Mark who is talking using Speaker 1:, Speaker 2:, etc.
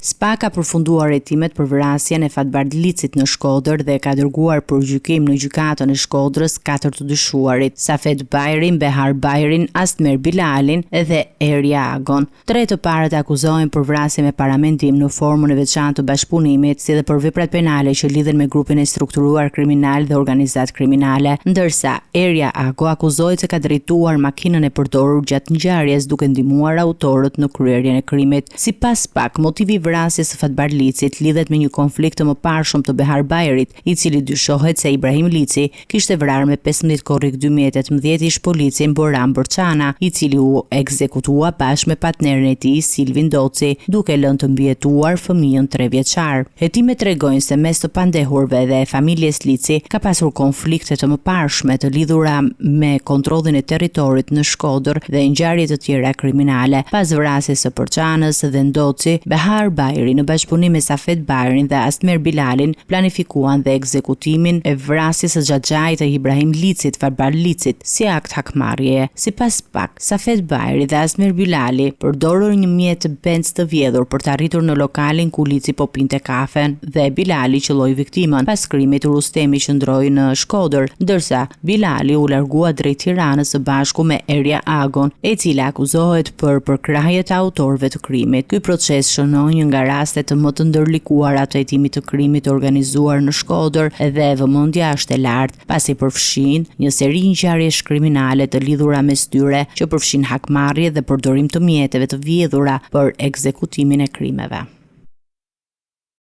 Speaker 1: SPA ka përfunduar hetimet për vrasjen e Fatbard Licit në Shkodër dhe ka dërguar për gjykim në gjykatën e Shkodrës 4 të dyshuarit: Safet Bajrin, Behar Bajrin, Astmer Bilalin dhe Erja Agon. 3 të parët akuzohen për vrasje me paramendim në formën e veçantë të bashkëpunimit, si dhe për veprat penale që lidhen me grupin e strukturuar kriminal dhe organizat kriminale, ndërsa Erja Ago akuzohet se ka drejtuar makinën e përdorur gjatë ngjarjes duke ndihmuar autorët në kryerjen e krimit. Sipas SPA, motivi vrasjes së Fatbard Licit lidhet me një konflikt të mëparshëm të Behar Bajrit, i cili dyshohet se Ibrahim Lici kishte vrarë me 15 korrik 2018 ish policin Boran Borçana, i cili u ekzekutua bashkë me partnerin e tij Silvin Doci, duke lënë të mbijetuar fëmijën 3 vjeçar. Hetimet tregojnë se mes të pandehurve dhe familjes Lici ka pasur konflikte të mëparshme të lidhura me kontrollin e territorit në Shkodër dhe ngjarje të tjera kriminale. Pas vrasjes së Borçanës dhe Ndoci, Behar Bajri në bashkëpunim me Safet Bajrin dhe Astmer Bilalin planifikuan dhe ekzekutimin e vrasjes së xhaxhait të Ibrahim Licit, Fatbard Licit, si akt hakmarrjeje. Sipas SPA, Safet Bajri dhe Astmer Bilali përdorën një mjet benz të vjedhur për të arritur në lokalin ku Lici po pinte kafen dhe Bilali qelloi viktimën. Pas krimit, Rustemi qëndroi në Shkodër, ndërsa Bilali u largua drejt Tiranës së bashku me Erja Agon, e cila akuzohet për përkrahje të autorëve të krimit. Ky proces shënon një nga rastet të më të ndërlikuara të hetimit të krimit të organizuar në Shkodër dhe vëmendja është e lartë pasi përfshin një seri ngjarjesh kriminale të lidhura mes tyre që përfshin hakmarrje dhe përdorim të mjeteve të vjedhura për ekzekutimin e krimeve.